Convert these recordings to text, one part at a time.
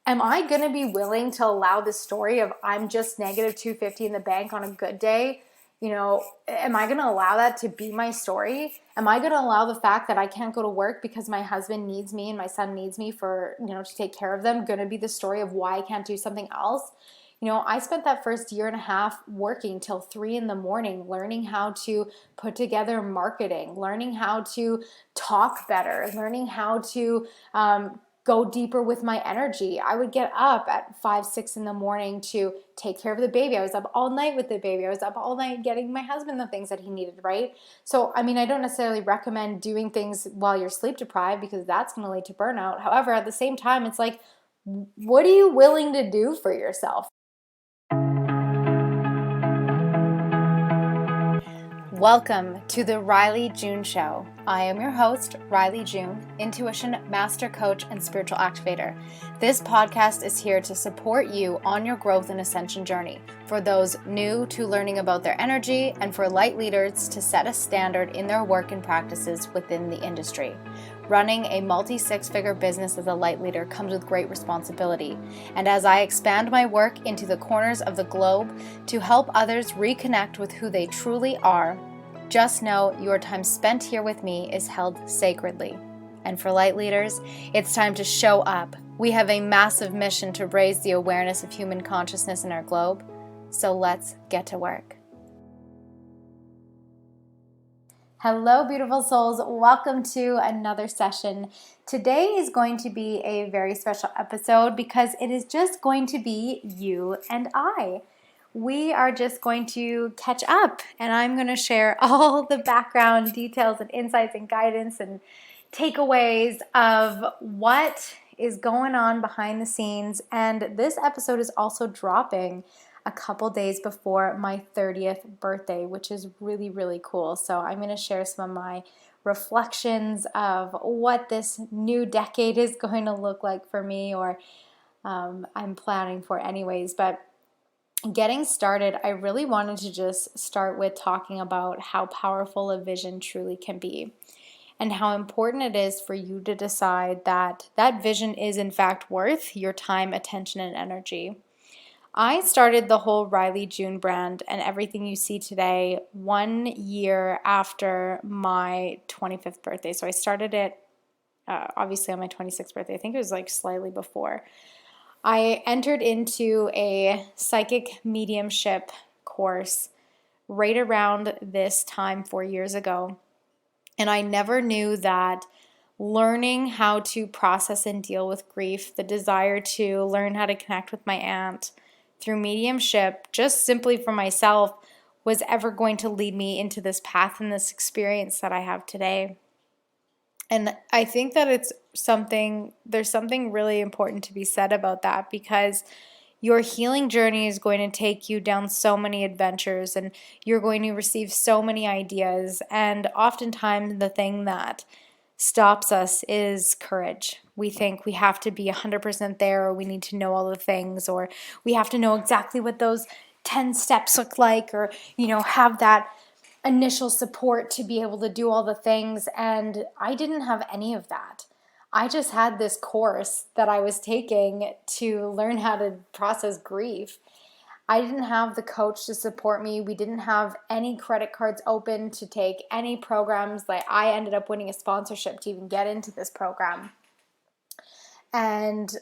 am I going to be willing to allow this story of I'm just negative 250 in the bank on a good day? Am I going to allow that to be my story? Am I going to allow the fact that I can't go to work because my husband needs me and my son needs me for, to take care of them, going to be the story of why I can't do something else? I spent that first year and a half working till 3 a.m, learning how to put together marketing, learning how to talk better, learning how to go deeper with my energy. I would get up at 5, 6 a.m. to take care of the baby. I was up all night with the baby. I was up all night getting my husband the things that he needed, right? So, I don't necessarily recommend doing things while you're sleep deprived because that's going to lead to burnout. However, at the same time, it's like, what are you willing to do for yourself? Welcome to the Riley June Show. I am your host, Riley June, intuition master coach and spiritual activator. This podcast is here to support you on your growth and ascension journey, for those new to learning about their energy and for light leaders to set a standard in their work and practices within the industry. Running a multi-six-figure business as a light leader comes with great responsibility, and as I expand my work into the corners of the globe to help others reconnect with who they truly are, just know your time spent here with me is held sacredly. And for light leaders, it's time to show up. We have a massive mission to raise the awareness of human consciousness in our globe, so let's get to work. Hello, beautiful souls. Welcome to another session. Today is going to be a very special episode because it is just going to be you and I. We are just going to catch up, and I'm going to share all the background details and insights and guidance and takeaways of what is going on behind the scenes. And this episode is also dropping a couple days before my 30th birthday, which is really, really cool. So I'm going to share some of my reflections of what this new decade is going to look like for me, or I'm planning for anyways. But getting started, I really wanted to just start with talking about how powerful a vision truly can be, and how important it is for you to decide that that vision is in fact worth your time, attention, and energy. I started the whole Riley June brand and everything you see today 1 year after my 25th birthday. So I started it obviously on my 26th birthday. I think it was like slightly before. I entered into a psychic mediumship course right around this time 4 years ago. And I never knew that learning how to process and deal with grief, the desire to learn how to connect with my aunt through mediumship, just simply for myself, was ever going to lead me into this path and this experience that I have today. And I think that there's something really important to be said about that, because your healing journey is going to take you down so many adventures, and you're going to receive so many ideas. And oftentimes the thing that stops us is courage. We think we have to be 100% there, or we need to know all the things, or we have to know exactly what those 10 steps look like, or, have that initial support to be able to do all the things. And I didn't have any of that. I just had this course that I was taking to learn how to process grief. I didn't have the coach to support me. We didn't have any credit cards open to take any programs. Like, I ended up winning a sponsorship to even get into this program. And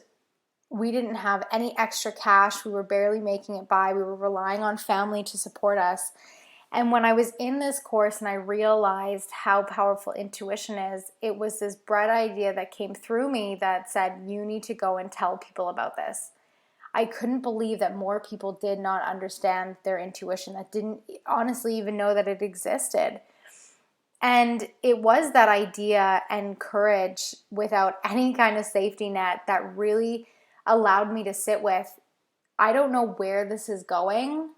we didn't have any extra cash. We were barely making it by. We were relying on family to support us. And when I was in this course and I realized how powerful intuition is, it was this bright idea that came through me that said, you need to go and tell people about this. I couldn't believe that more people did not understand their intuition, that didn't honestly even know that it existed. And it was that idea and courage without any kind of safety net that really allowed me to sit with, I don't know where this is going,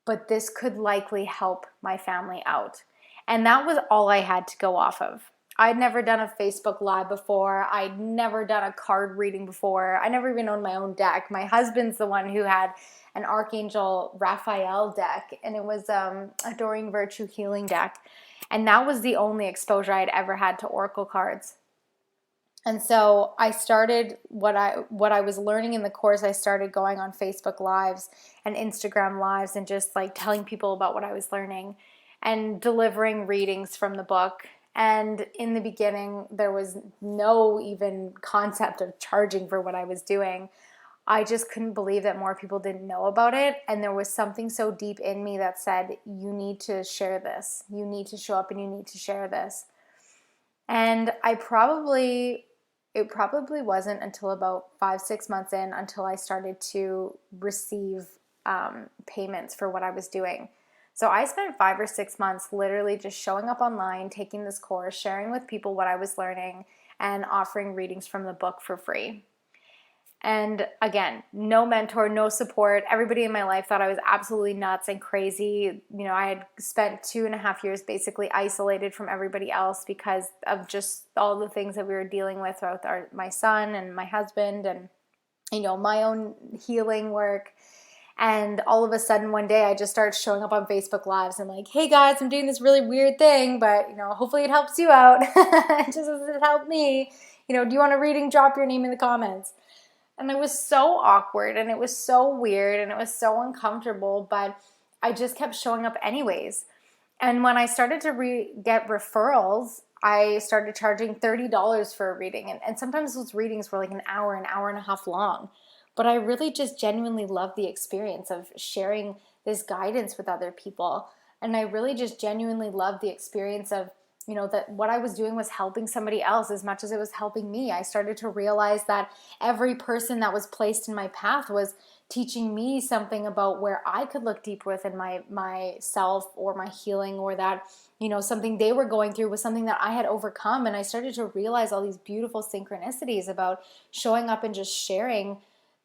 but this could likely help my family out. And that was all I had to go off of. I'd never done a Facebook Live before. I'd never done a card reading before. I never even owned my own deck. My husband's the one who had an Archangel Raphael deck, and it was Adoring Virtue Healing deck. And that was the only exposure I'd ever had to oracle cards. And so I started what I was learning in the course. I started going on Facebook Lives and Instagram Lives and just like telling people about what I was learning and delivering readings from the book. And in the beginning, there was no even concept of charging for what I was doing. I just couldn't believe that more people didn't know about it. And there was something so deep in me that said, you need to share this. You need to show up and you need to share this. And it probably wasn't until about 5-6 months in until I started to receive payments for what I was doing. So I spent 5 or 6 months literally just showing up online, taking this course, sharing with people what I was learning, and offering readings from the book for free. And again, no mentor, no support. Everybody in my life thought I was absolutely nuts and crazy. I had spent 2.5 years basically isolated from everybody else because of just all the things that we were dealing with my son and my husband and, my own healing work. And all of a sudden one day I just started showing up on Facebook Lives and like, hey guys, I'm doing this really weird thing, but hopefully it helps you out. Just as it helped me. Do you want a reading? Drop your name in the comments. And it was so awkward and it was so weird and it was so uncomfortable, but I just kept showing up anyways. And when I started to get referrals, I started charging $30 for a reading. And sometimes those readings were like an hour and a half long. But I really just genuinely loved the experience of sharing this guidance with other people. And I really just genuinely loved the experience of that what I was doing was helping somebody else as much as it was helping me. I started to realize that every person that was placed in my path was teaching me something about where I could look deep within myself or my healing, or that, something they were going through was something that I had overcome. And I started to realize all these beautiful synchronicities about showing up and just sharing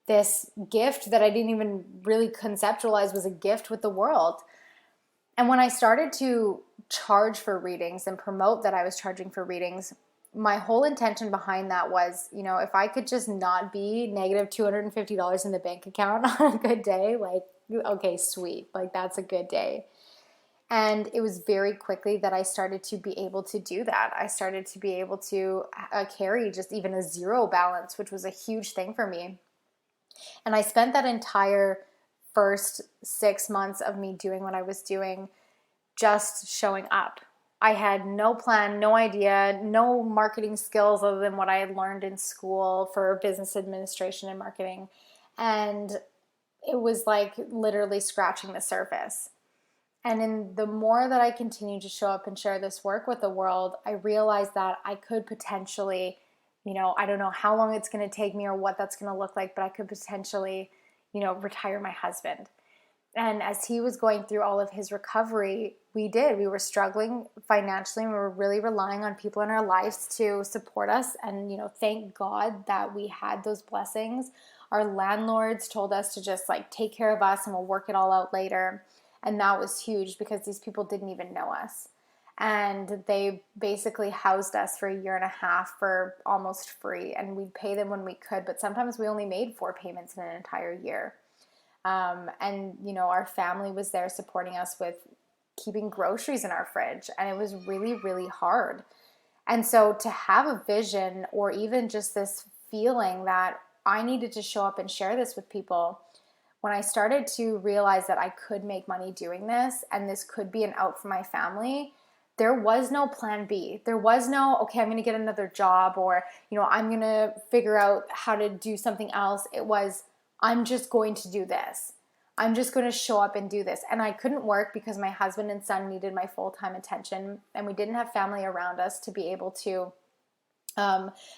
this gift that I didn't even really conceptualize was a gift with the world. And when I started to charge for readings and promote that I was charging for readings, my whole intention behind that was, if I could just not be negative $250 in the bank account on a good day, like, okay, sweet, like that's a good day. And it was very quickly that I started to be able to do that. I started to be able to carry just even a zero balance, which was a huge thing for me. And I spent that entire first 6 months of me doing what I was doing just showing up. I had no plan, no idea, no marketing skills other than what I had learned in school for business administration and marketing. And it was like literally scratching the surface. And in the more that I continued to show up and share this work with the world, I realized that I could potentially, I don't know how long it's going to take me or what that's going to look like, but I could potentially, retire my husband. And as he was going through all of his recovery, we were struggling financially, and we were really relying on people in our lives to support us. And, thank God that we had those blessings. Our landlords told us to just like take care of us and we'll work it all out later. And that was huge because these people didn't even know us. And they basically housed us for 1.5 years for almost free. And we'd pay them when we could, but sometimes we only made 4 payments in an entire year. And our family was there supporting us with keeping groceries in our fridge. And it was really, really hard. And so to have a vision, or even just this feeling that I needed to show up and share this with people, when I started to realize that I could make money doing this and this could be an out for my family, there was no plan B. There was no, okay, I'm going to get another job, or, I'm going to figure out how to do something else. It was, I'm just going to do this. I'm just going to show up and do this. And I couldn't work because my husband and son needed my full-time attention, and we didn't have family around us to be able to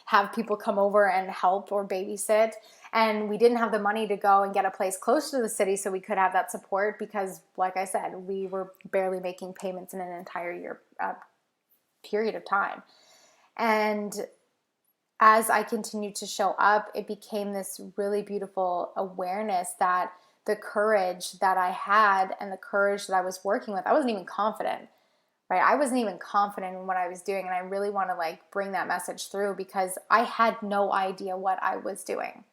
have people come over and help or babysit. And we didn't have the money to go and get a place close to the city so we could have that support because, like I said, we were barely making payments in an entire year period of time. And as I continued to show up, it became this really beautiful awareness that the courage that I had and the courage that I was working with, I wasn't even confident, right? I wasn't even confident in what I was doing. And I really want to bring that message through because I had no idea what I was doing.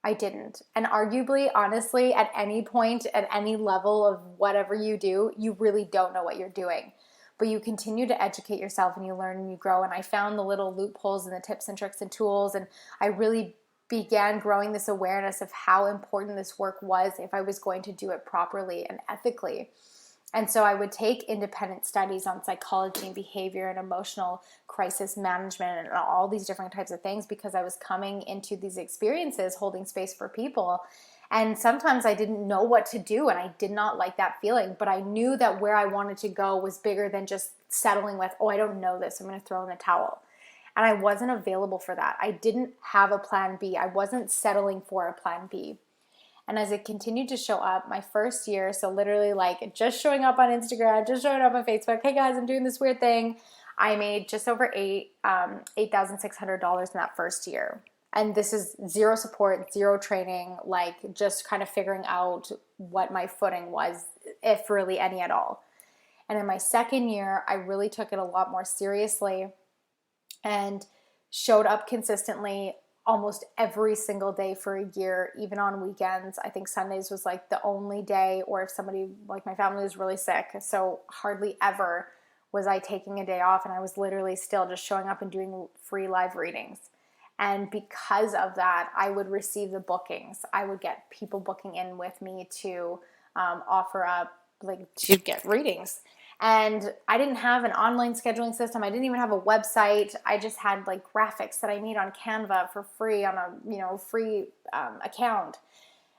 I didn't. And arguably, honestly, at any point, at any level of whatever you do, you really don't know what you're doing. but you continue to educate yourself and you learn and you grow. And I found the little loopholes and the tips and tricks and tools, and I really began growing this awareness of how important this work was if I was going to do it properly and ethically. And so I would take independent studies on psychology and behavior and emotional crisis management and all these different types of things, because I was coming into these experiences holding space for people. And sometimes I didn't know what to do, and I did not like that feeling, but I knew that where I wanted to go was bigger than just settling with, oh, I don't know this, I'm going to throw in the towel. And I wasn't available for that. I didn't have a plan B. I wasn't settling for a plan B. And as it continued to show up, my first year, so literally like just showing up on Instagram, just showing up on Facebook, hey guys, I'm doing this weird thing, I made just over $8,600 in that first year. And this is zero support, zero training, like just kind of figuring out what my footing was, if really any at all. And in my second year, I really took it a lot more seriously and showed up consistently almost every single day for a year, even on weekends. I think Sundays was like the only day, or if somebody, like my family was really sick, so hardly ever was I taking a day off, and I was literally still just showing up and doing free live readings. And because of that, I would receive the bookings. I would get people booking in with me to offer up, like to get readings. And I didn't have an online scheduling system. I didn't even have a website. I just had like graphics that I made on Canva for free on a free account,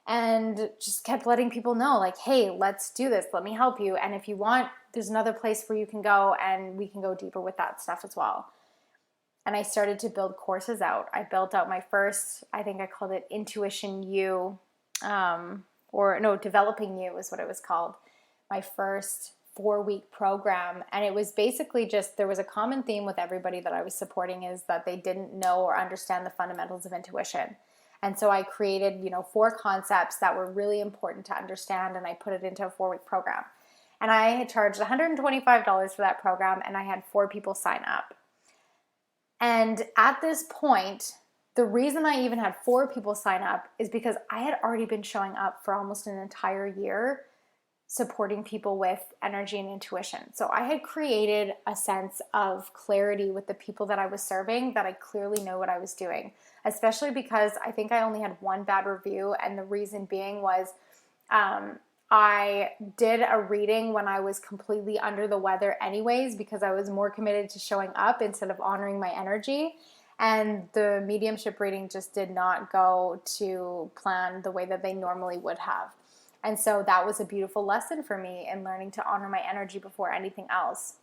and just kept letting people know like, hey, let's do this. Let me help you. And if you want, there's another place where you can go, and we can go deeper with that stuff as well. And I started to build courses out. I built out my first, I think I called it Intuition You, Developing You is what it was called. My first 4-week program. And it was basically just, there was a common theme with everybody that I was supporting, is that they didn't know or understand the fundamentals of intuition. And so I created, 4 concepts that were really important to understand, and I put it into a 4-week program. And I had charged $125 for that program, and I had 4 people sign up. And at this point, the reason I even had 4 people sign up is because I had already been showing up for almost an entire year supporting people with energy and intuition. So I had created a sense of clarity with the people that I was serving, that I clearly know what I was doing, especially because I think I only had 1 bad review. And the reason being was I did a reading when I was completely under the weather anyways, because I was more committed to showing up instead of honoring my energy. And the mediumship reading just did not go to plan the way that they normally would have. And so that was a beautiful lesson for me in learning to honor my energy before anything else.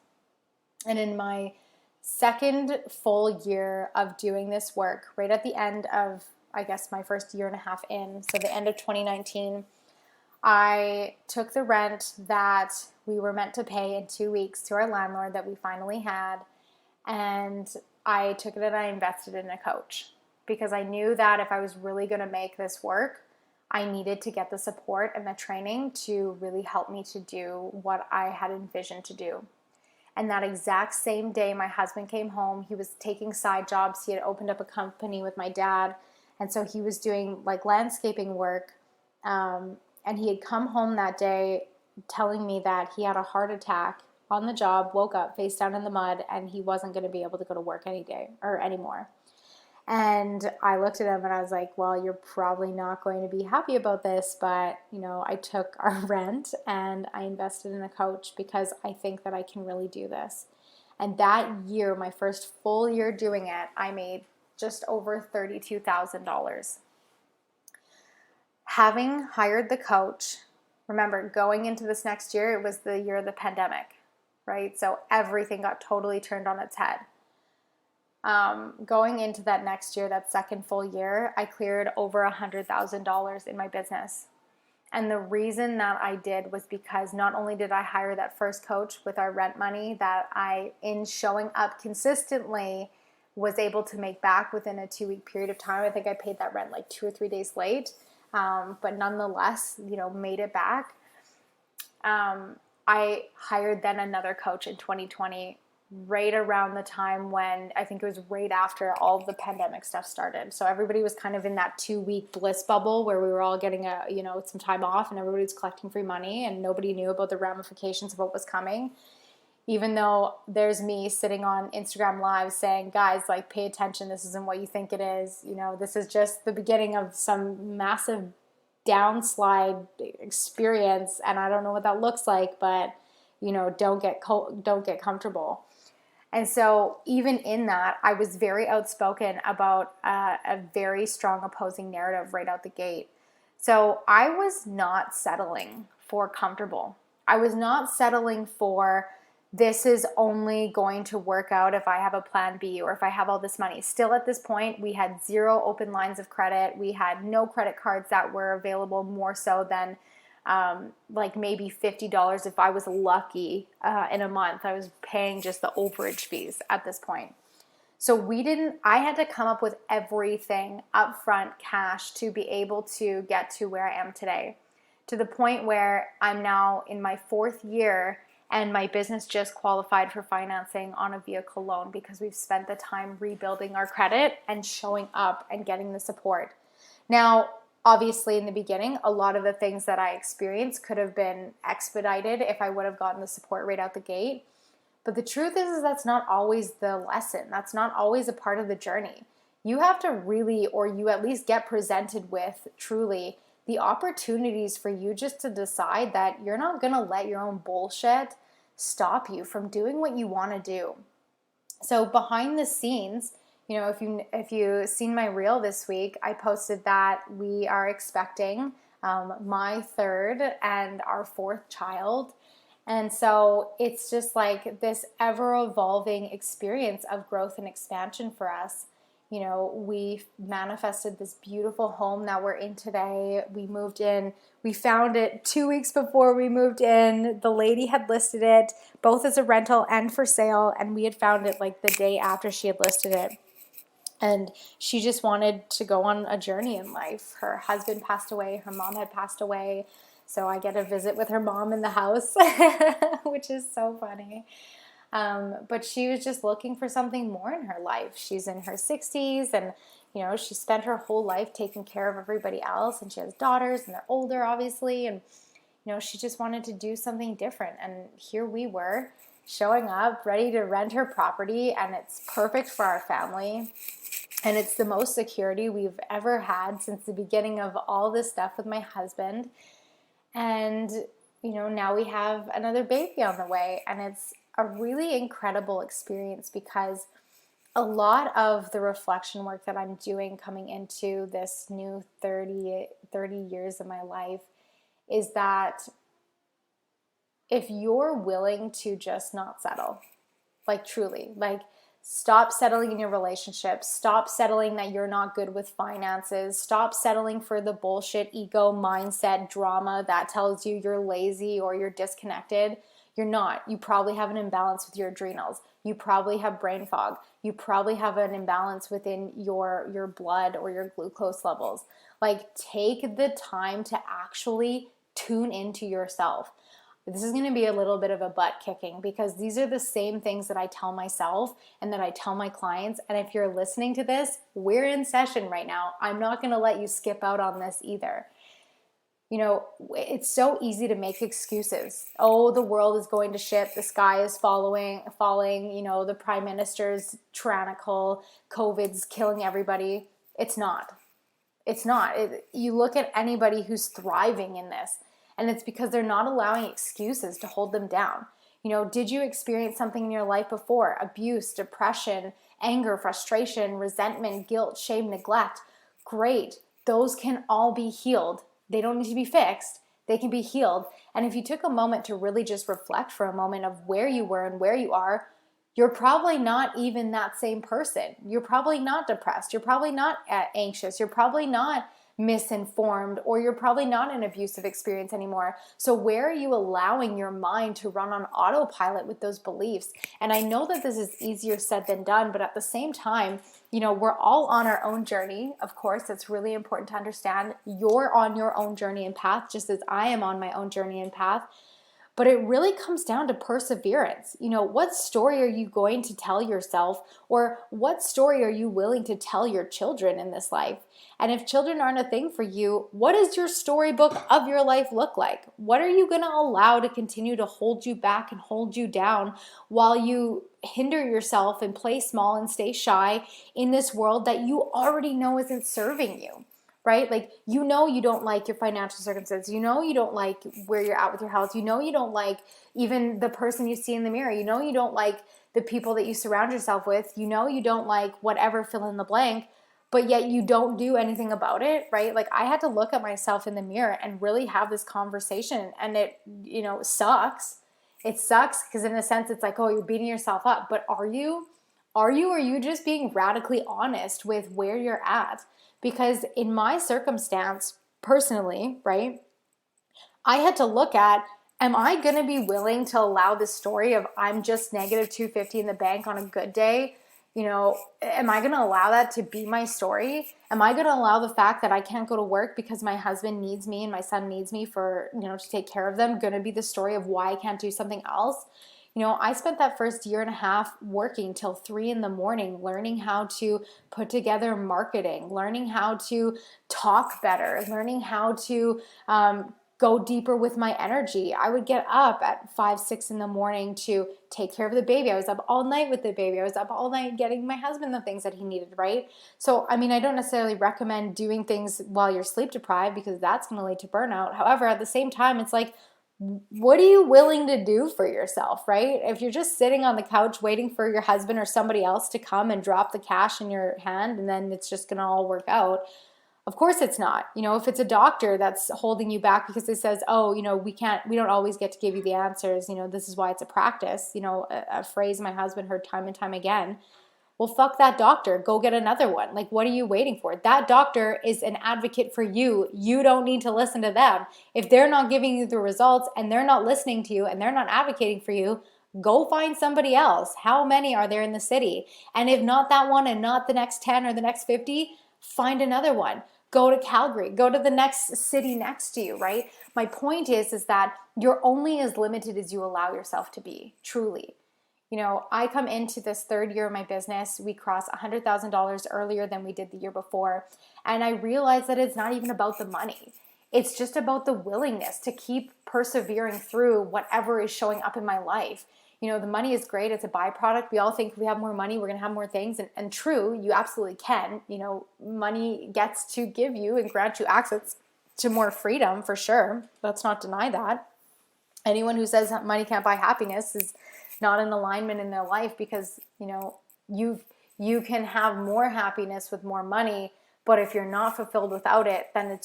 And in my second full year of doing this work, right at the end of, I guess, my first year and a half in, so the end of 2019, I took the rent that we were meant to pay in 2 weeks to our landlord that we finally had, and I took it and I invested in a coach, because I knew that if I was really going to make this work, I needed to get the support and the training to really help me to do what I had envisioned to do. And that exact same day, my husband came home. He was taking side jobs. He had opened up a company with my dad, and so he was doing like landscaping work. And he had come home that day telling me that he had a heart attack on the job, woke up face down in the mud, and he wasn't going to be able to go to work any day or anymore. And I looked at him and I was like, well, you're probably not going to be happy about this, but, I took our rent and I invested in a coach because I think that I can really do this. And that year, my first full year doing it, I made just over $32,000. Having hired the coach, remember, going into this next year, it was the year of the pandemic, right? So everything got totally turned on its head. Going into that next year, that second full year, I cleared over $100,000 in my business. And the reason that I did was because not only did I hire that first coach with our rent money that I, in showing up consistently, was able to make back within a 2-week period of time. I think I paid that rent like 2 or 3 days late, but nonetheless, made it back. I hired then another coach in 2020, right around the time when, I think it was right after all of the pandemic stuff started. So everybody was kind of in that 2-week bliss bubble where we were all getting some time off, and everybody was collecting free money, and nobody knew about the ramifications of what was coming. even though there's me sitting on Instagram Live saying, guys, like, pay attention. This isn't what you think it is. You know, this is just the beginning of some massive downslide experience. And I don't know what that looks like, but, you know, don't get comfortable. And so even in that, I was very outspoken about a very strong opposing narrative right out the gate. So I was not settling for comfortable. I was not settling for this is only going to work out if I have a plan B or if I have all this money. Still at this point, we had 0 open lines of credit. We had no credit cards that were available, more so than like maybe $50 if I was lucky in a month. I was paying just the overage fees at this point. So I had to come up with everything upfront cash to be able to get to where I am today, to the point where I'm now in my 4th year and my business just qualified for financing on a vehicle loan because we've spent the time rebuilding our credit and showing up and getting the support. Now, obviously in the beginning, a lot of the things that I experienced could have been expedited if I would have gotten the support right out the gate. But the truth is that's not always the lesson. That's not always a part of the journey. You have to really, or you at least get presented with truly the opportunities for you just to decide that you're not going to let your own bullshit stop you from doing what you want to do. So behind the scenes, you know, if you seen my reel this week, I posted that we are expecting my 3rd and our 4th child. And so it's just like this ever-evolving experience of growth and expansion for us. You know, we manifested this beautiful home that we're in today. We moved in. We found it 2 weeks before we moved in. The lady had listed it both as a rental and for sale, and we had found it like the day after she had listed it. And she just wanted to go on a journey in life. Her husband passed away. Her mom had passed away. So I get a visit with her mom in the house, which is so funny. But she was just looking for something more in her life. She's in her 60s and, you know, she spent her whole life taking care of everybody else, and she has daughters and they're older, obviously. And, you know, she just wanted to do something different. And here we were showing up, ready to rent her property, and it's perfect for our family. And it's the most security we've ever had since the beginning of all this stuff with my husband. And, you know, now we have another baby on the way, and it's a really incredible experience because a lot of the reflection work that I'm doing coming into this new 30 years of my life is that if you're willing to just not settle, like truly, like stop settling in your relationship, stop settling that you're not good with finances, stop settling for the bullshit ego mindset drama that tells you you're lazy or you're disconnected. You're not. You probably have an imbalance with your adrenals. You probably have brain fog. You probably have an imbalance within your blood or your glucose levels. Like, take the time to actually tune into yourself. This is going to be a little bit of a butt kicking because these are the same things that I tell myself and that I tell my clients. And if you're listening to this, we're in session right now. I'm not going to let you skip out on this either. You know, it's so easy to make excuses. Oh, the world is going to shit. The sky is falling. You know, the prime minister's tyrannical. COVID's killing everybody. It's not. It's not. You look at anybody who's thriving in this, and it's because they're not allowing excuses to hold them down. You know, did you experience something in your life before? Abuse, depression, anger, frustration, resentment, guilt, shame, neglect. Great. Those can all be healed. They don't need to be fixed. They can be healed. And if you took a moment to really just reflect for a moment of where you were and where you are, you're probably not even that same person. You're probably not depressed. You're probably not anxious. You're probably not misinformed, or you're probably not in an abusive experience anymore. So where are you allowing your mind to run on autopilot with those beliefs? And I know that this is easier said than done, but at the same time, you know, we're all on our own journey. Of course, it's really important to understand you're on your own journey and path, just as I am on my own journey and path. But it really comes down to perseverance. What story are you going to tell yourself, or what story are you willing to tell your children in this life? And if children aren't a thing for you, what does your storybook of your life look like? What are you going to allow to continue to hold you back and hold you down while you hinder yourself and play small and stay shy in this world that you already know isn't serving you? Right? Like, you don't like your financial circumstances. You don't like where you're at with your health. You don't like even the person you see in the mirror. You don't like the people that you surround yourself with. You don't like whatever, fill in the blank, but yet you don't do anything about it, right? Like, I had to look at myself in the mirror and really have this conversation, and it, sucks. It sucks because in a sense it's like, oh, you're beating yourself up, but are you? Are you just being radically honest with where you're at? Because in my circumstance, personally, right, I had to look at, am I going to be willing to allow this story of I'm just negative 250 in the bank on a good day? Am I going to allow that to be my story? Am I going to allow the fact that I can't go to work because my husband needs me and my son needs me for, to take care of them, going to be the story of why I can't do something else? I spent that first year and a half working till 3 a.m, learning how to put together marketing, learning how to talk better, learning how to go deeper with my energy. I would get up at 5, 6 a.m. to take care of the baby. I was up all night with the baby. I was up all night getting my husband the things that he needed, right? So, I don't necessarily recommend doing things while you're sleep deprived because that's going to lead to burnout. However, at the same time, it's like, what are you willing to do for yourself, right? If you're just sitting on the couch waiting for your husband or somebody else to come and drop the cash in your hand and then it's just going to all work out, of course it's not. If it's a doctor that's holding you back because it says, oh, we don't always get to give you the answers, this is why it's a practice, a phrase my husband heard time and time again. Well, fuck that doctor. Go get another one. Like, what are you waiting for? That doctor is an advocate for you. You don't need to listen to them. If they're not giving you the results and they're not listening to you and they're not advocating for you, go find somebody else. How many are there in the city? And if not that one and not the next 10 or the next 50, find another one. Go to Calgary. Go to the next city next to you, right? My point is that you're only as limited as you allow yourself to be, truly. I come into this third year of my business. We crossed $100,000 earlier than we did the year before. And I realized that it's not even about the money. It's just about the willingness to keep persevering through whatever is showing up in my life. The money is great. It's a byproduct. We all think if we have more money, we're going to have more things. And true, you absolutely can. Money gets to give you and grant you access to more freedom for sure. Let's not deny that. Anyone who says that money can't buy happiness is not in alignment in their life because, you can have more happiness with more money, but if you're not fulfilled without it, then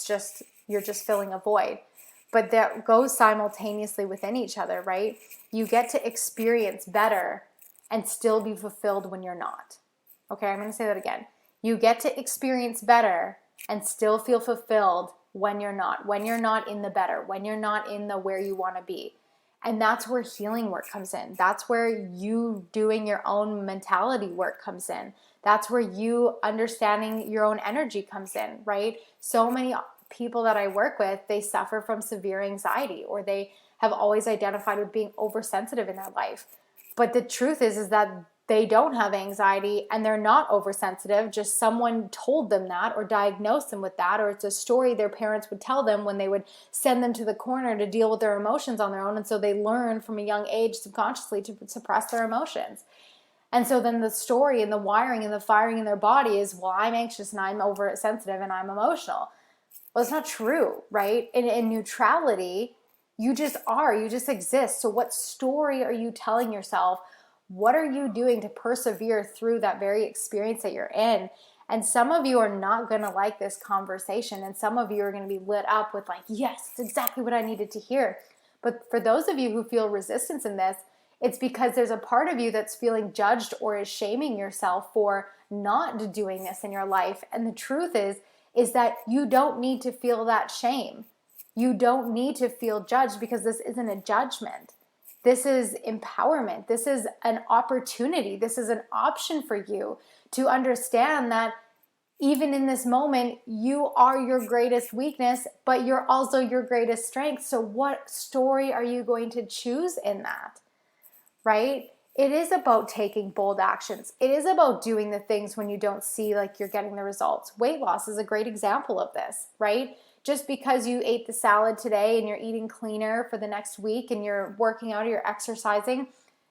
you're just filling a void. But that goes simultaneously within each other, right? You get to experience better and still be fulfilled when you're not. Okay, I'm going to say that again. You get to experience better and still feel fulfilled when you're not in the better, when you're not in the where you want to be. And that's where healing work comes in. That's where you doing your own mentality work comes in. That's where you understanding your own energy comes in, right? So many people that I work with, they suffer from severe anxiety, or they have always identified with being oversensitive in their life. But the truth is that they don't have anxiety and they're not oversensitive. Just someone told them that or diagnosed them with that, or it's a story their parents would tell them when they would send them to the corner to deal with their emotions on their own. And so they learn from a young age subconsciously to suppress their emotions. And so then the story and the wiring and the firing in their body is, well, I'm anxious and I'm oversensitive and I'm emotional. Well, it's not true, right? In neutrality, you just are, you just exist. So what story are you telling yourself? What are you doing to persevere through that very experience that you're in? And some of you are not going to like this conversation. And some of you are going to be lit up with like, yes, it's exactly what I needed to hear. But for those of you who feel resistance in this, it's because there's a part of you that's feeling judged or is shaming yourself for not doing this in your life. And the truth is that you don't need to feel that shame. You don't need to feel judged because this isn't a judgment. This is empowerment. This is an opportunity. This is an option for you to understand that Even in this moment, you are your greatest weakness, but you're also your greatest strength. So what story are you going to choose in that, right? It is about taking bold actions. It is about doing the things when you don't see like you're getting the results. Weight loss is a great example of this, right? Just because you ate the salad today and you're eating cleaner for the next week and you're working out or you're exercising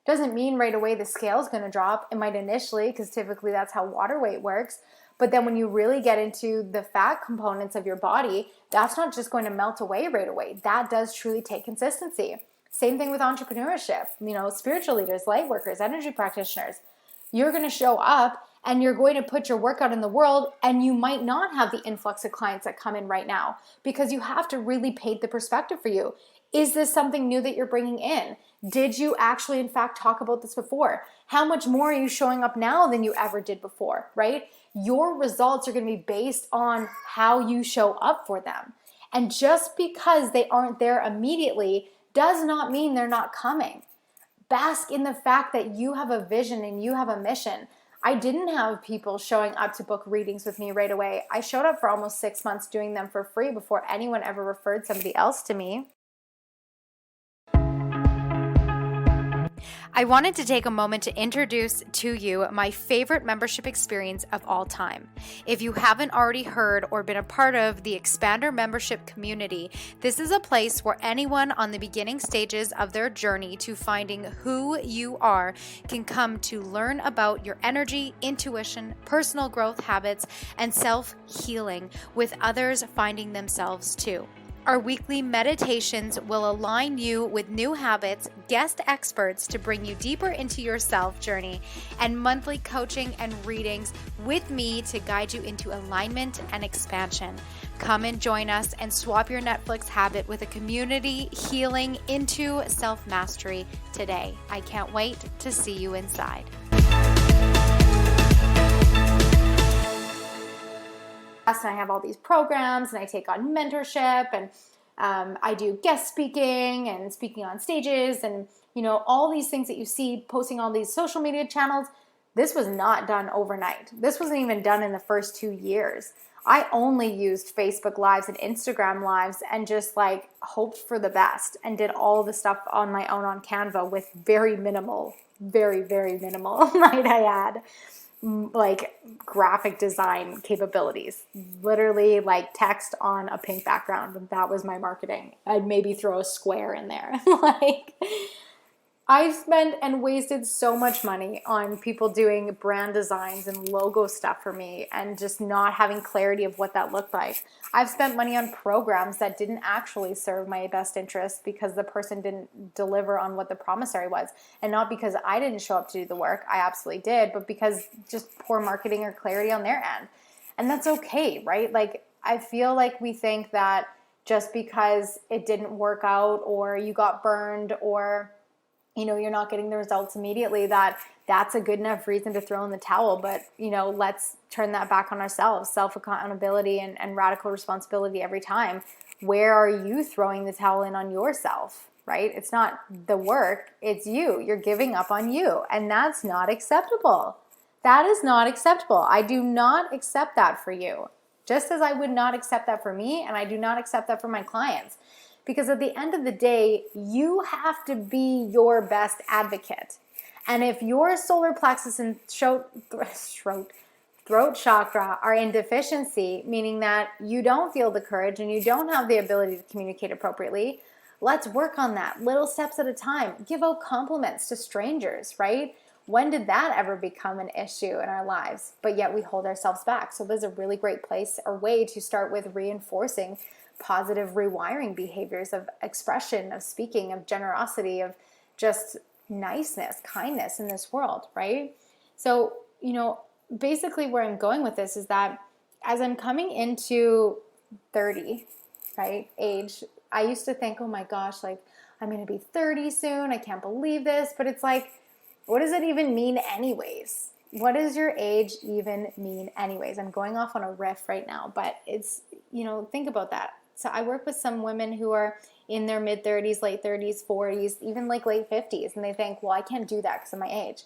doesn't mean right away the scale is going to drop. It might initially, because typically that's how water weight works. But then when you really get into the fat components of your body, that's not just going to melt away right away. That does truly take consistency. Same thing with entrepreneurship, spiritual leaders, light workers, energy practitioners. You're going to show up and you're going to put your work out in the world, and you might not have the influx of clients that come in right now because you have to really paint the perspective for you. Is this something new that you're bringing in? Did you actually, in fact, talk about this before? How much more are you showing up now than you ever did before, right? Your results are going to be based on how you show up for them. And just because they aren't there immediately does not mean they're not coming. Bask in the fact that you have a vision and you have a mission. I didn't have people showing up to book readings with me right away. I showed up for almost 6 months doing them for free before anyone ever referred somebody else to me. I wanted to take a moment to introduce to you my favorite membership experience of all time. If you haven't already heard or been a part of the Expander membership community, this is a place where anyone on the beginning stages of their journey to finding who you are can come to learn about your energy, intuition, personal growth habits, and self-healing, with others finding themselves too. Our weekly meditations will align you with new habits, guest experts to bring you deeper into your self journey, and monthly coaching and readings with me to guide you into alignment and expansion. Come and join us and swap your Netflix habit with a community healing into self-mastery today. I can't wait to see you inside. And I have all these programs and I take on mentorship and I do guest speaking and speaking on stages and, all these things that you see posting on these social media channels. This was not done overnight. This wasn't even done in the first 2 years. I only used Facebook Lives and Instagram Lives and just hoped for the best and did all the stuff on my own on Canva with very minimal, very, very minimal, might I add, graphic design capabilities. Literally text on a pink background. That was my marketing. I'd maybe throw a square in there. I've spent and wasted so much money on people doing brand designs and logo stuff for me and just not having clarity of what that looked like. I've spent money on programs that didn't actually serve my best interest because the person didn't deliver on what the promissory was. And not because I didn't show up to do the work, I absolutely did, but because just poor marketing or clarity on their end. And that's okay, right? I feel like we think that just because it didn't work out or you got burned or you're not getting the results immediately, that's a good enough reason to throw in the towel. But, let's turn that back on ourselves. Self-accountability and radical responsibility every time. Where are you throwing the towel in on yourself, right? It's not the work, it's you. You're giving up on you. And that's not acceptable. That is not acceptable. I do not accept that for you. Just as I would not accept that for me, and I do not accept that for my clients. Because at the end of the day, you have to be your best advocate. And if your solar plexus and throat chakra are in deficiency, meaning that you don't feel the courage and you don't have the ability to communicate appropriately, let's work on that little steps at a time. Give out compliments to strangers, right? When did that ever become an issue in our lives? But yet we hold ourselves back. So there's a really great place or way to start with reinforcing positive rewiring behaviors of expression, of speaking, of generosity, of just niceness, kindness in this world, right? So, basically where I'm going with this is that as I'm coming into 30, right, age, I used to think, oh my gosh, I'm going to be 30 soon. I can't believe this. But it's what does it even mean anyways? What does your age even mean anyways? I'm going off on a riff right now, but it's, think about that. So I work with some women who are in their mid-30s, late 30s, 40s, even late 50s, and they think, well, I can't do that because of my age.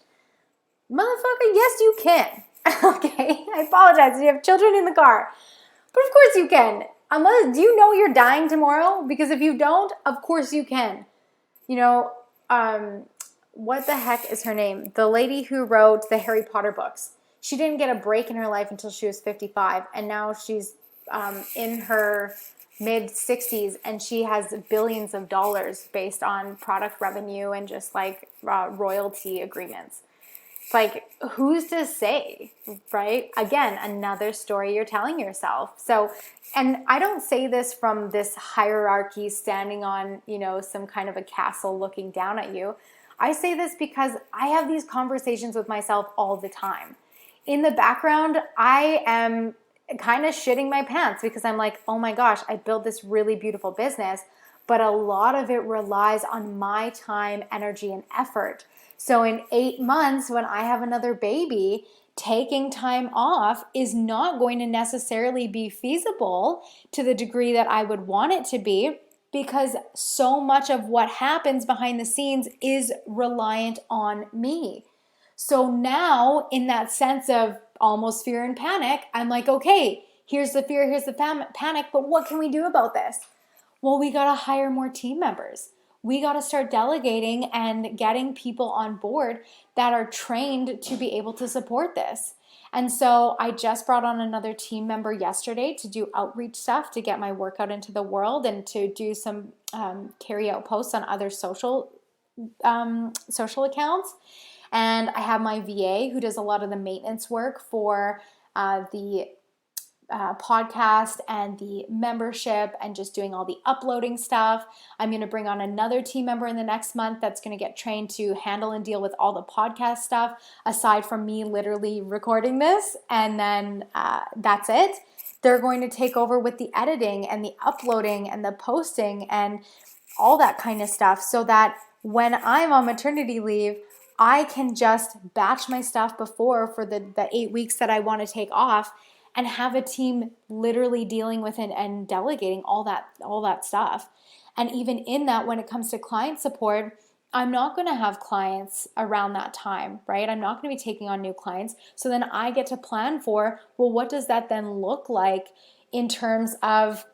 Motherfucker, yes, you can. Okay, I apologize. You have children in the car. But of course you can. Do you know you're dying tomorrow? Because if you don't, of course you can. You know, what the heck is her name? The lady who wrote the Harry Potter books. She didn't get a break in her life until she was 55, and now she's in her mid 60s, and she has billions of dollars based on product revenue and just like royalty agreements. It's like, who's to say, right? Again, another story you're telling yourself. So, and I don't say this from this hierarchy standing on, some kind of a castle looking down at you. I say this because I have these conversations with myself all the time. In the background, I am kind of shitting my pants because I'm like, oh my gosh, I built this really beautiful business, but a lot of it relies on my time, energy, and effort. So in 8 months, when I have another baby, taking time off is not going to necessarily be feasible to the degree that I would want it to be, because so much of what happens behind the scenes is reliant on me. So now, in that sense of almost fear and panic, I'm like, okay, here's the fear, here's the panic, but what can we do about this? Well, we got to hire more team members. We got to start delegating and getting people on board that are trained to be able to support this. And so I just brought on another team member yesterday to do outreach stuff, to get my workout into the world, and to do some carry out posts on other social accounts. And I have my VA who does a lot of the maintenance work for the podcast and the membership and just doing all the uploading stuff. I'm going to bring on another team member in the next month that's going to get trained to handle and deal with all the podcast stuff, aside from me literally recording this. And then that's it. They're going to take over with the editing and the uploading and the posting and all that kind of stuff, so that when I'm on maternity leave, I can just batch my stuff before for the 8 weeks that I want to take off, and have a team literally dealing with it and delegating all that stuff. And even in that, when it comes to client support, I'm not going to have clients around that time, right? I'm not going to be taking on new clients. So then I get to plan for, well, what does that then look like in terms of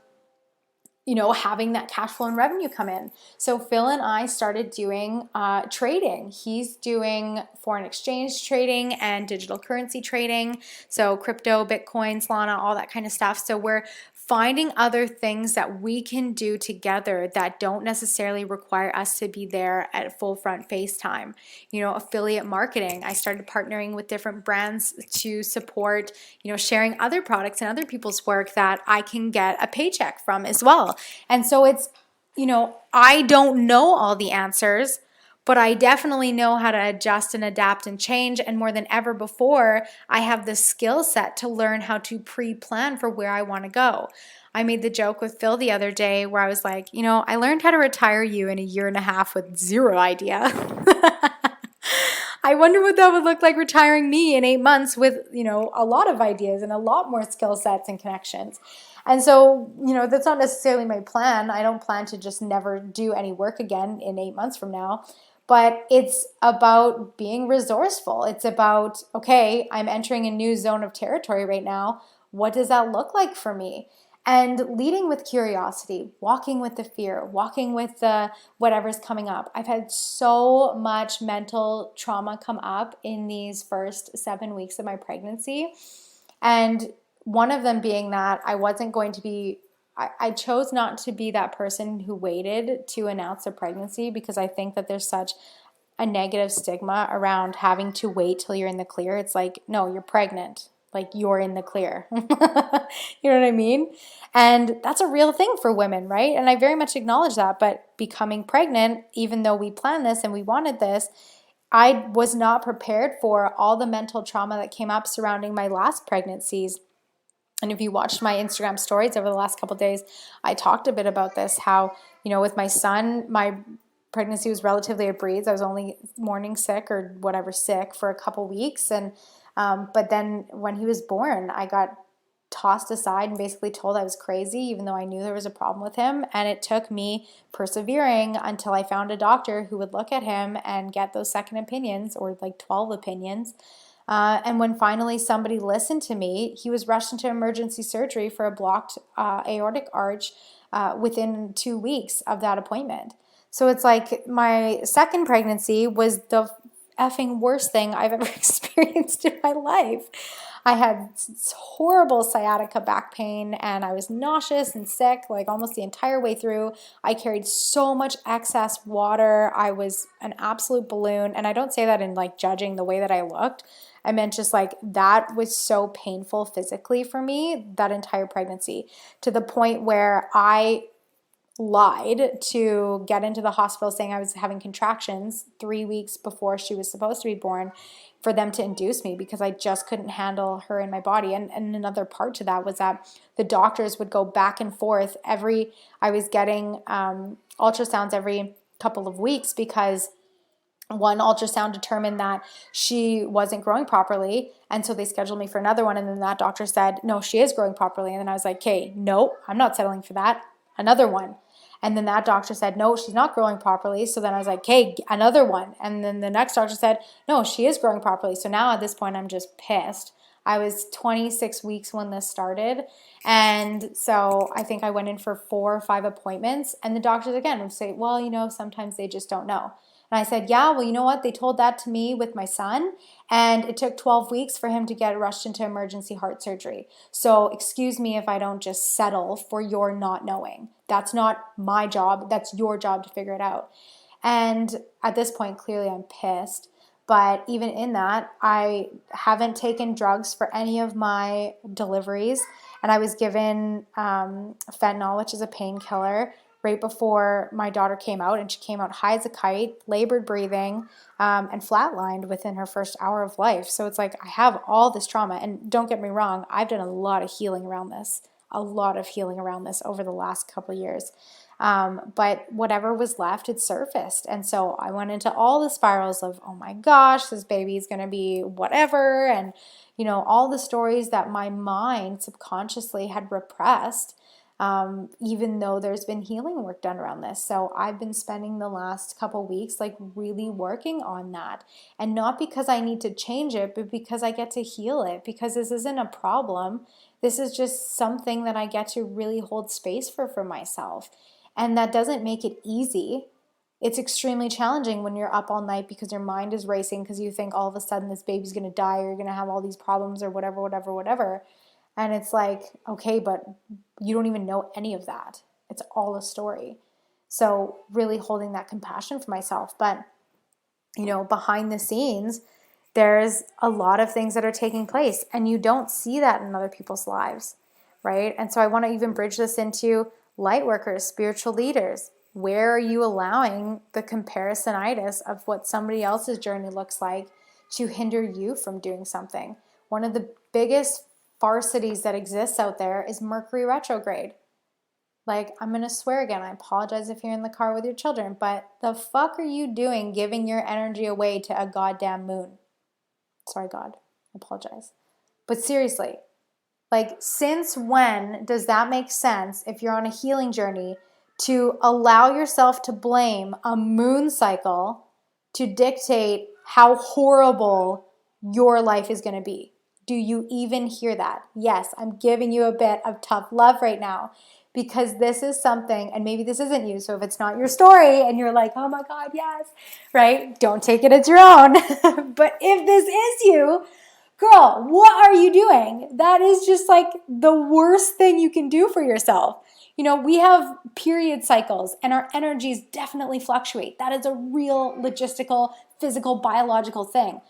having that cash flow and revenue come in. So Phil and I started doing trading. He's doing foreign exchange trading and digital currency trading. So crypto, Bitcoin, Solana, all that kind of stuff. So we're finding other things that we can do together that don't necessarily require us to be there at full front face time. Affiliate marketing. I started partnering with different brands to support, sharing other products and other people's work that I can get a paycheck from as well. And so it's, I don't know all the answers, but I definitely know how to adjust and adapt and change. And more than ever before, I have the skill set to learn how to pre-plan for where I want to go. I made the joke with Phil the other day where I was like, I learned how to retire you in a year and a half with zero idea. I wonder what that would look like retiring me in 8 months with, a lot of ideas and a lot more skill sets and connections. And so, that's not necessarily my plan. I don't plan to just never do any work again in 8 months from now. But it's about being resourceful. It's about, okay, I'm entering a new zone of territory right now. What does that look like for me? And leading with curiosity, walking with the fear, walking with the whatever's coming up. I've had so much mental trauma come up in these first 7 weeks of my pregnancy. And one of them being that I chose not to be that person who waited to announce a pregnancy, because I think that there's such a negative stigma around having to wait till you're in the clear. It's like, no, you're pregnant. Like, you're in the clear. You know what I mean? And that's a real thing for women, right? And I very much acknowledge that. But becoming pregnant, even though we planned this and we wanted this, I was not prepared for all the mental trauma that came up surrounding my last pregnancies. And if you watched my Instagram stories over the last couple of days, I talked a bit about this, how, with my son, my pregnancy was relatively a breeze. I was only morning sick or whatever sick for a couple weeks. And but then when he was born, I got tossed aside and basically told I was crazy, even though I knew there was a problem with him. And it took me persevering until I found a doctor who would look at him and get those second opinions, or like 12 opinions, And when finally somebody listened to me, he was rushed into emergency surgery for a blocked aortic arch within 2 weeks of that appointment. So it's like my second pregnancy was the effing worst thing I've ever experienced in my life. I had horrible sciatica back pain and I was nauseous and sick like almost the entire way through. I carried so much excess water. I was an absolute balloon. And I don't say that in like judging the way that I looked. I meant just like that was so painful physically for me, that entire pregnancy, to the point where I lied to get into the hospital saying I was having contractions 3 weeks before she was supposed to be born for them to induce me because I just couldn't handle her in my body. And another part to that was that the doctors would go back and forth I was getting ultrasounds every couple of weeks because one ultrasound determined that she wasn't growing properly. And so they scheduled me for another one. And then that doctor said, no, she is growing properly. And then I was like, okay, no, I'm not settling for that. Another one. And then that doctor said, no, she's not growing properly. So then I was like, okay, another one. And then the next doctor said, no, she is growing properly. So now at this point, I'm just pissed. I was 26 weeks when this started. And so I think I went in for 4 or 5 appointments. And the doctors again would say, well, sometimes they just don't know. And I said, yeah, well, you know what? They told that to me with my son, and it took 12 weeks for him to get rushed into emergency heart surgery. So excuse me if I don't just settle for your not knowing. That's not my job. That's your job to figure it out. And at this point, clearly I'm pissed. But even in that, I haven't taken drugs for any of my deliveries. And I was given fentanyl, which is a painkiller, right before my daughter came out, and she came out high as a kite, labored breathing, and flatlined within her first hour of life. So it's like I have all this trauma, and don't get me wrong, I've done a lot of healing around this over the last couple of years. But whatever was left, it surfaced. And so I went into all the spirals of, oh my gosh, this baby is going to be whatever. And, all the stories that my mind subconsciously had repressed, even though there's been healing work done around this. So I've been spending the last couple weeks like really working on that, and not because I need to change it, but because I get to heal it, because this isn't a problem. This is just something that I get to really hold space for myself. And that doesn't make it easy. It's extremely challenging when you're up all night because your mind is racing because you think all of a sudden this baby's going to die, or you're going to have all these problems or whatever. And it's like, okay, but you don't even know any of that. It's all a story. So really holding that compassion for myself. But, behind the scenes, there's a lot of things that are taking place, and you don't see that in other people's lives, right? And so I want to even bridge this into light workers, spiritual leaders. Where are you allowing the comparisonitis of what somebody else's journey looks like to hinder you from doing something? One of the biggest farcities that exists out there is Mercury Retrograde. Like, I'm going to swear again. I apologize if you're in the car with your children, but the fuck are you doing giving your energy away to a goddamn moon? Sorry, God. I apologize. But seriously, like, since when does that make sense if you're on a healing journey to allow yourself to blame a moon cycle to dictate how horrible your life is going to be? Do you even hear that? Yes, I'm giving you a bit of tough love right now, because this is something, and maybe this isn't you, so if it's not your story and you're like, oh my God, yes, right? Don't take it as your own. But if this is you, girl, what are you doing? That is just like the worst thing you can do for yourself. We have period cycles and our energies definitely fluctuate. That is a real logistical, physical, biological thing.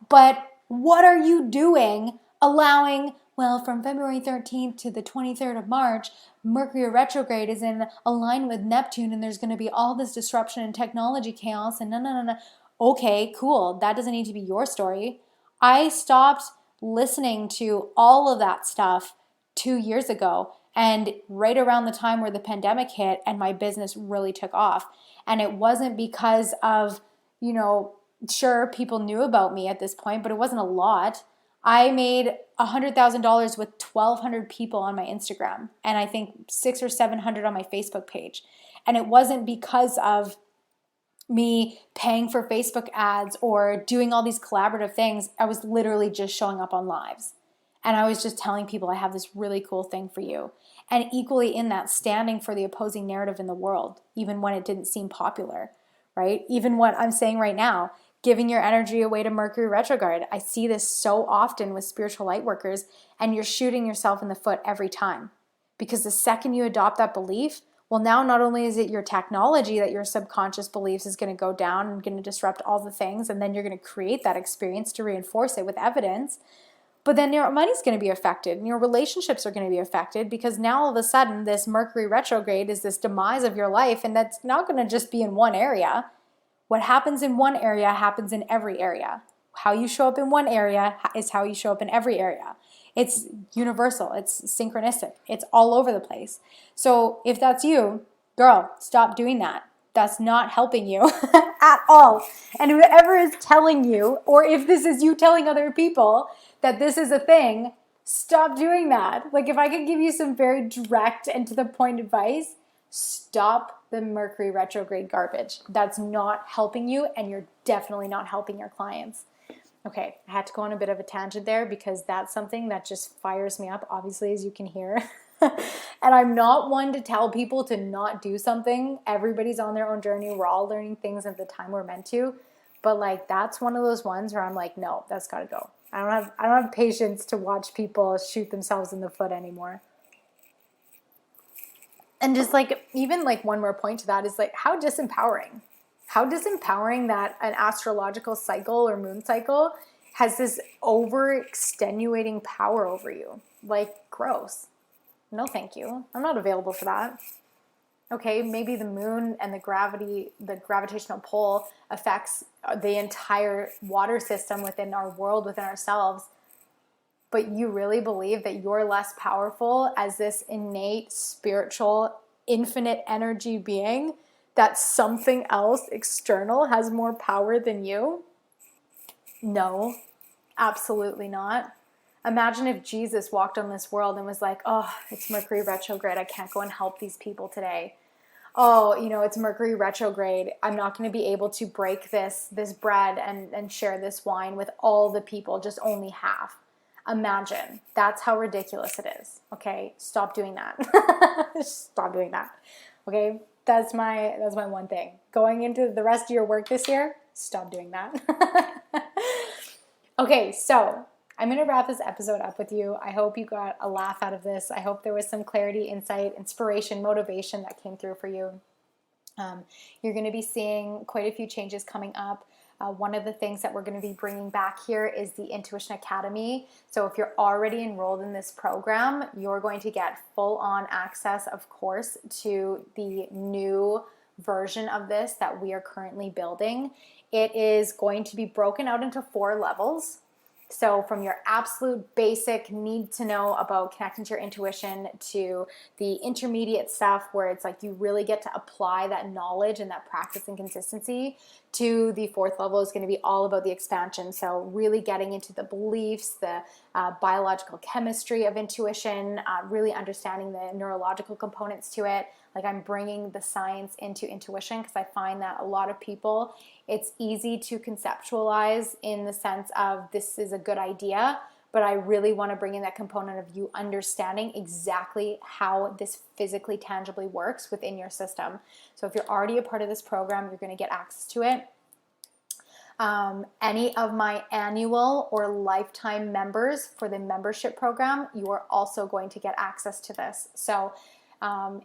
But what are you doing allowing, from February 13th to the 23rd of March, Mercury retrograde is in alignment with Neptune, and there's going to be all this disruption and technology chaos, and no. Okay, cool. That doesn't need to be your story. I stopped listening to all of that stuff 2 years ago, and right around the time where the pandemic hit and my business really took off. And it wasn't because of, sure, people knew about me at this point, but it wasn't a lot. I made $100,000 with 1,200 people on my Instagram, and I think 600 or 700 on my Facebook page. And it wasn't because of me paying for Facebook ads or doing all these collaborative things. I was literally just showing up on lives. And I was just telling people I have this really cool thing for you. And equally in that, standing for the opposing narrative in the world, even when it didn't seem popular, right? Even what I'm saying right now, giving your energy away to Mercury retrograde. I see this so often with spiritual light workers, and you're shooting yourself in the foot every time. Because the second you adopt that belief, well, now not only is it your technology that your subconscious beliefs is going to go down and going to disrupt all the things, and then you're going to create that experience to reinforce it with evidence, but then your money's going to be affected and your relationships are going to be affected, because now all of a sudden this Mercury retrograde is this demise of your life, and that's not going to just be in one area. What happens in one area happens in every area. How you show up in one area is how you show up in every area. It's universal. It's synchronistic. It's all over the place. So if that's you, girl, stop doing that. That's not helping you at all. And whoever is telling you, or if this is you telling other people that this is a thing, stop doing that. Like, if I could give you some very direct and to the point advice, stop the Mercury retrograde garbage. That's not helping you, and you're definitely not helping your clients. Okay, I had to go on a bit of a tangent there because that's something that just fires me up, obviously, as you can hear. And I'm not one to tell people to not do something. Everybody's on their own journey. We're all learning things at the time we're meant to. But like, that's one of those ones where I'm like, no, that's got to go. I don't have patience to watch people shoot themselves in the foot anymore. And just like, even like one more point to that is like, how disempowering that an astrological cycle or moon cycle has this over extenuating power over you. Like, gross. No, thank you. I'm not available for that. Okay, maybe the moon and the gravitational pull affects the entire water system within our world, within ourselves. But you really believe that you're less powerful as this innate, spiritual, infinite energy being, that something else external has more power than you? No, absolutely not. Imagine if Jesus walked on this world and was like, oh, it's Mercury retrograde. I can't go and help these people today. Oh, it's Mercury retrograde. I'm not going to be able to break this bread and share this wine with all the people, just only half. Imagine. That's how ridiculous it is. Okay, stop doing that. Stop doing that. Okay, that's my one thing. Going into the rest of your work this year, stop doing that. Okay, so I'm going to wrap this episode up with you. I hope you got a laugh out of this. I hope there was some clarity, insight, inspiration, motivation that came through for you. You're going to be seeing quite a few changes coming up. One of the things that we're going to be bringing back here is the Intuition Academy. So if you're already enrolled in this program, you're going to get full-on access, of course, to the new version of this that we are currently building. It is going to be broken out into 4 levels. So from your absolute basic need to know about connecting to your intuition to the intermediate stuff where it's like you really get to apply that knowledge and that practice and consistency, to the 4th level is going to be all about the expansion. So really getting into the beliefs, the biological chemistry of intuition, really understanding the neurological components to it. Like, I'm bringing the science into intuition because I find that a lot of people, it's easy to conceptualize in the sense of this is a good idea, but I really want to bring in that component of you understanding exactly how this physically, tangibly works within your system. So if you're already a part of this program, you're going to get access to it. Any of my annual or lifetime members for the membership program, you are also going to get access to this. So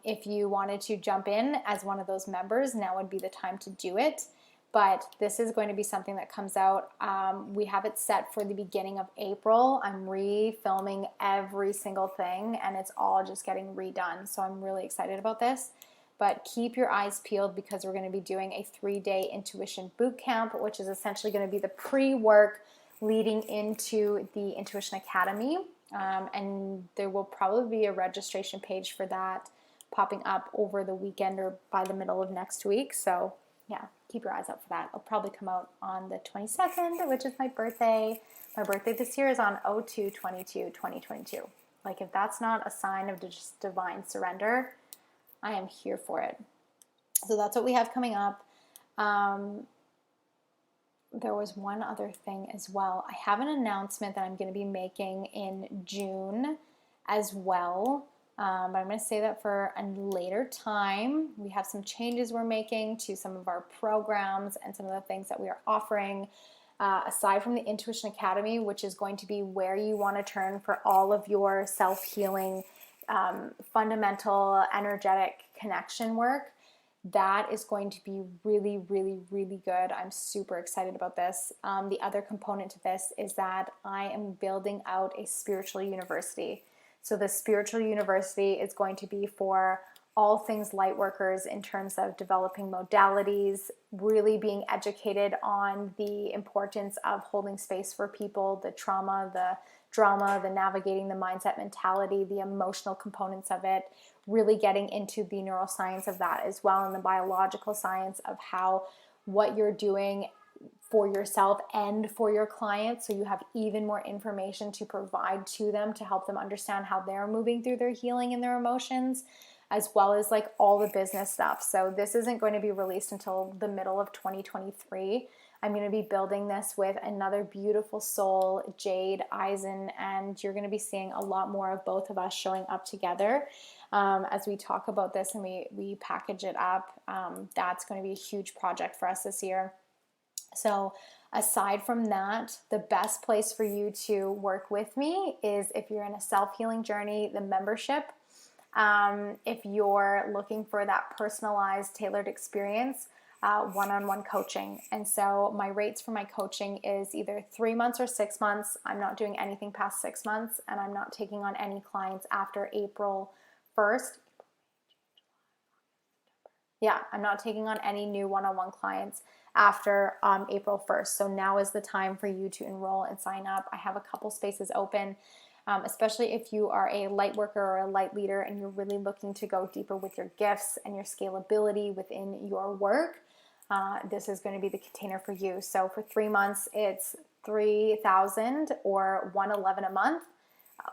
if you wanted to jump in as one of those members, now would be the time to do it. But this is going to be something that comes out. We have it set for the beginning of April. I'm refilming every single thing, and it's all just getting redone. So I'm really excited about this. But keep your eyes peeled because we're going to be doing a 3-day intuition boot camp, which is essentially going to be the pre-work leading into the Intuition Academy. And there will probably be a registration page for that popping up over the weekend or by the middle of next week. So yeah, keep your eyes out for that. It'll probably come out on the 22nd, which is my birthday. My birthday this year is on 02/22/2022. Like, if that's not a sign of just divine surrender, I am here for it. So that's what we have coming up. There was one other thing as well. I have an announcement that I'm going to be making in June as well. But I'm going to say that for a later time. We have some changes we're making to some of our programs and some of the things that we are offering. Aside from the Intuition Academy, which is going to be where you want to turn for all of your self-healing, fundamental, energetic connection work, that is going to be really, really, really good. I'm super excited about this. The other component to this is that I am building out a spiritual university. So the spiritual university is going to be for all things light workers in terms of developing modalities, really being educated on the importance of holding space for people, the trauma, the drama, the navigating the mindset mentality, the emotional components of it, really getting into the neuroscience of that as well, and the biological science of how what you're doing for yourself and for your clients, so you have even more information to provide to them to help them understand how they're moving through their healing and their emotions, as well as like all the business stuff. So this isn't going to be released until the middle of 2023. I'm going to be building this with another beautiful soul, Jade Eisen, and you're going to be seeing a lot more of both of us showing up together as we talk about this and we package it up. That's going to be a huge project for us this year. So aside from that, the best place for you to work with me is if you're in a self-healing journey, the membership. If you're looking for that personalized, tailored experience, one-on-one coaching. And so my rates for my coaching is either 3 months or 6 months. I'm not doing anything past 6 months, and I'm not taking on any clients after April 1st. Yeah, I'm not taking on any new one-on-one clients after April 1st. So now is the time for you to enroll and sign up. I have a couple spaces open, especially if you are a light worker or a light leader and you're really looking to go deeper with your gifts and your scalability within your work. This is going to be the container for you. So for 3 months, it's $3,000 or $111 a month,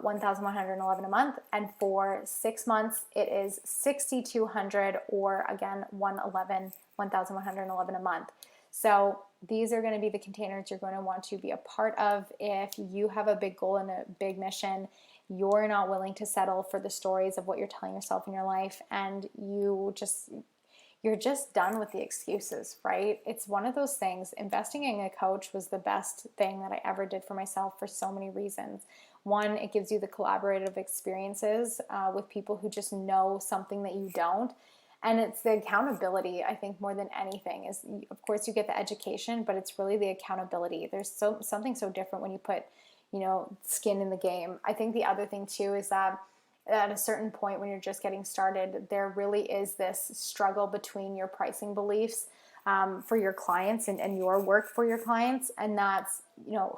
$1,111 a month. And for 6 months, it is $6,200 or again, $1,111 a month. So these are going to be the containers you're going to want to be a part of if you have a big goal and a big mission. You're not willing to settle for the stories of what you're telling yourself in your life, and you're just done with the excuses, right? It's one of those things. Investing in a coach was the best thing that I ever did for myself for so many reasons. One, it gives you the collaborative experiences with people who just know something that you don't. And it's the accountability, I think, more than anything. Is, of course, you get the education, but it's really the accountability. There's something so different when you put, skin in the game. I think the other thing, too, is that at a certain point when you're just getting started, there really is this struggle between your pricing beliefs for your clients and your work for your clients. And that's,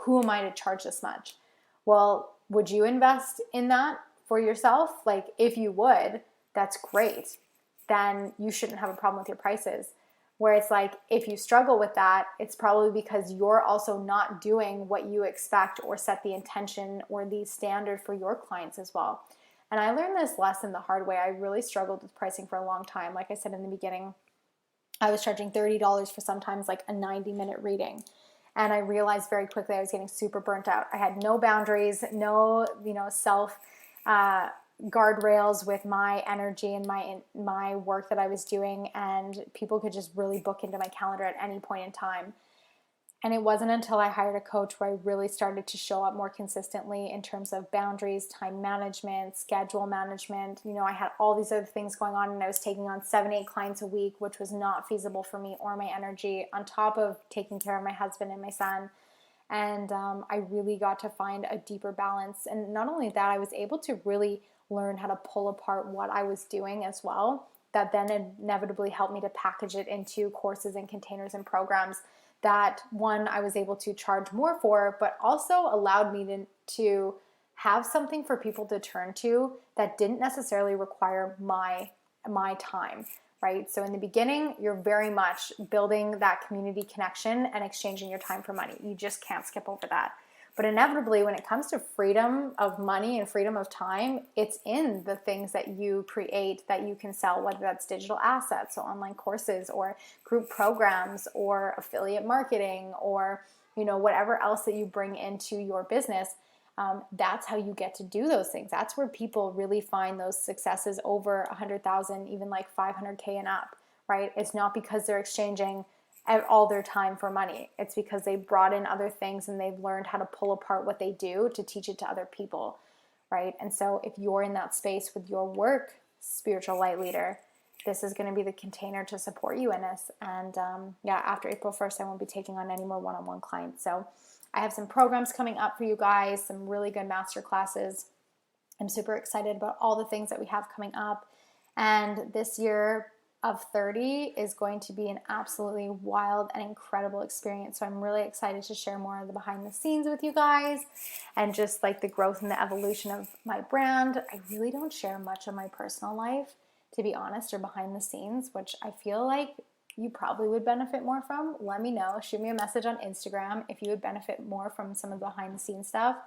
who am I to charge this much? Well, would you invest in that for yourself? Like, if you would, that's great. Then you shouldn't have a problem with your prices. Where it's like, if you struggle with that, it's probably because you're also not doing what you expect or set the intention or the standard for your clients as well. And I learned this lesson the hard way. I really struggled with pricing for a long time. Like I said in the beginning, I was charging $30 for sometimes like a 90-minute reading. And I realized very quickly I was getting super burnt out. I had no boundaries, no, self guardrails with my energy and my work that I was doing. And people could just really book into my calendar at any point in time. And it wasn't until I hired a coach where I really started to show up more consistently in terms of boundaries, time management, schedule management. I had all these other things going on, and I was taking on 7-8 clients a week, which was not feasible for me or my energy, on top of taking care of my husband and my son. And I really got to find a deeper balance. And not only that, I was able to really learn how to pull apart what I was doing as well. That then inevitably helped me to package it into courses and containers and programs that, one, I was able to charge more for, but also allowed me to have something for people to turn to that didn't necessarily require my time, right? So in the beginning, you're very much building that community connection and exchanging your time for money. You just can't skip over that. But inevitably, when it comes to freedom of money and freedom of time, it's in the things that you create that you can sell, whether that's digital assets, so online courses or group programs or affiliate marketing or, whatever else that you bring into your business. That's how you get to do those things. That's where people really find those successes over 100,000, even like 500K and up, right? It's not because they're exchanging all their time for money. It's because they brought in other things and they've learned how to pull apart what they do to teach it to other people, right? And so if you're in that space with your work, spiritual light leader, this is going to be the container to support you in this. And after April 1st, I won't be taking on any more one-on-one clients. So I have some programs coming up for you guys, some really good master classes. I'm super excited about all the things that we have coming up. And this year of 30 is going to be an absolutely wild and incredible experience. So I'm really excited to share more of the behind the scenes with you guys and just like the growth and the evolution of my brand. I really don't share much of my personal life, to be honest, or behind the scenes, which I feel like you probably would benefit more from. Let me know. Shoot me a message on Instagram if you would benefit more from some of the behind the scenes stuff.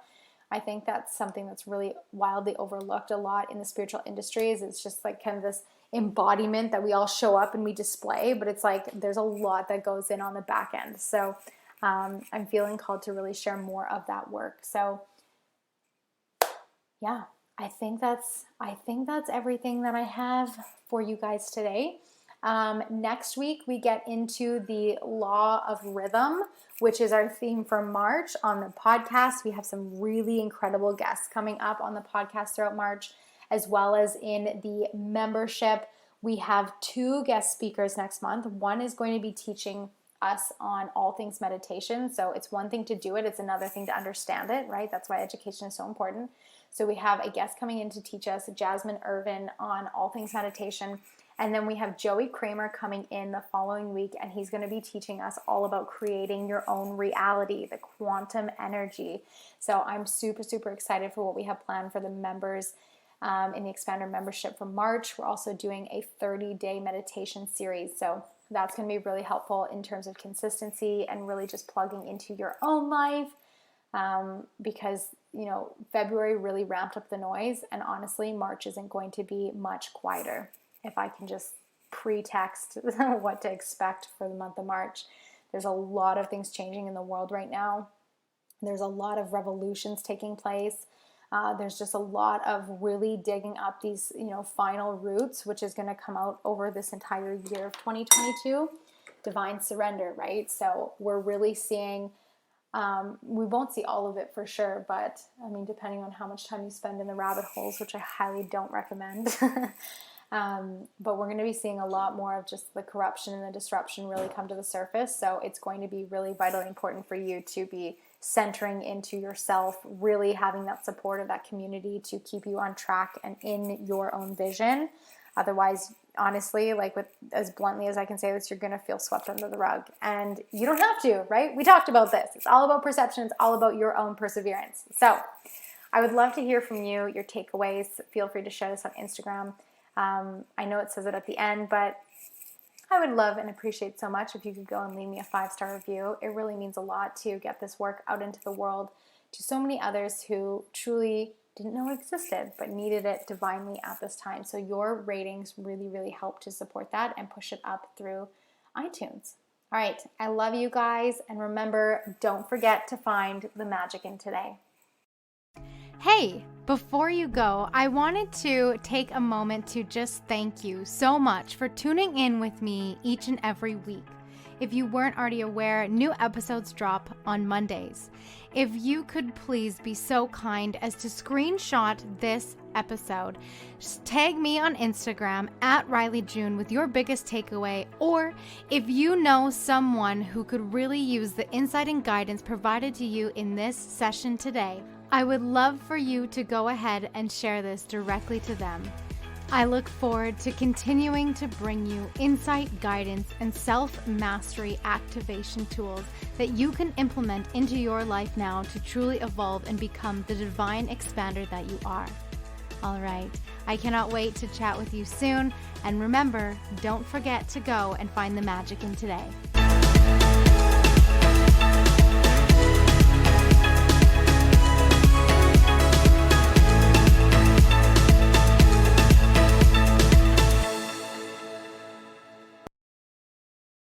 I think that's something that's really wildly overlooked a lot in the spiritual industries. It's just like kind of this embodiment that we all show up and we display, but it's like there's a lot that goes in on the back end. So I'm feeling called to really share more of that work. So yeah, I think that's everything that I have for you guys today. Next week, we get into the law of rhythm, which is our theme for March on the podcast. We have some really incredible guests coming up on the podcast throughout March, as well as in the membership. We have 2 guest speakers next month. One is going to be teaching us on all things meditation. So it's one thing to do it. It's another thing to understand it, right? That's why education is so important. So we have a guest coming in to teach us, Jasmine Irvin, on all things meditation. And then we have Joey Kramer coming in the following week, and he's going to be teaching us all about creating your own reality, the quantum energy. So I'm super, super excited for what we have planned for the members in the Expander membership for March. We're also doing a 30-day meditation series. So that's going to be really helpful in terms of consistency and really just plugging into your own life because, February really ramped up the noise, and honestly, March isn't going to be much quieter. If I can just pre-text what to expect for the month of March. There's a lot of things changing in the world right now. There's a lot of revolutions taking place. There's just a lot of really digging up these, final roots, which is going to come out over this entire year of 2022. Divine surrender, right? So we're really seeing, we won't see all of it for sure, but depending on how much time you spend in the rabbit holes, which I highly don't recommend. But we're going to be seeing a lot more of just the corruption and the disruption really come to the surface. So it's going to be really vitally important for you to be centering into yourself, really having that support of that community to keep you on track and in your own vision. Otherwise, honestly, as bluntly as I can say this, you're going to feel swept under the rug. And you don't have to, right? We talked about this. It's all about perception. It's all about your own perseverance. So I would love to hear from you, your takeaways. Feel free to share this on Instagram. I know it says it at the end, but I would love and appreciate so much if you could go and leave me a 5-star review. It really means a lot to get this work out into the world to so many others who truly didn't know it existed, but needed it divinely at this time. So your ratings really, really help to support that and push it up through iTunes. All right. I love you guys. And remember, don't forget to find the magic in today. Hey, before you go, I wanted to take a moment to just thank you so much for tuning in with me each and every week. If you weren't already aware, new episodes drop on Mondays. If you could please be so kind as to screenshot this episode, just tag me on Instagram at Riley June with your biggest takeaway, or if you know someone who could really use the insight and guidance provided to you in this session today, I would love for you to go ahead and share this directly to them. I look forward to continuing to bring you insight, guidance, and self-mastery activation tools that you can implement into your life now to truly evolve and become the divine expander that you are. All right, I cannot wait to chat with you soon. And remember, don't forget to go and find the magic in today.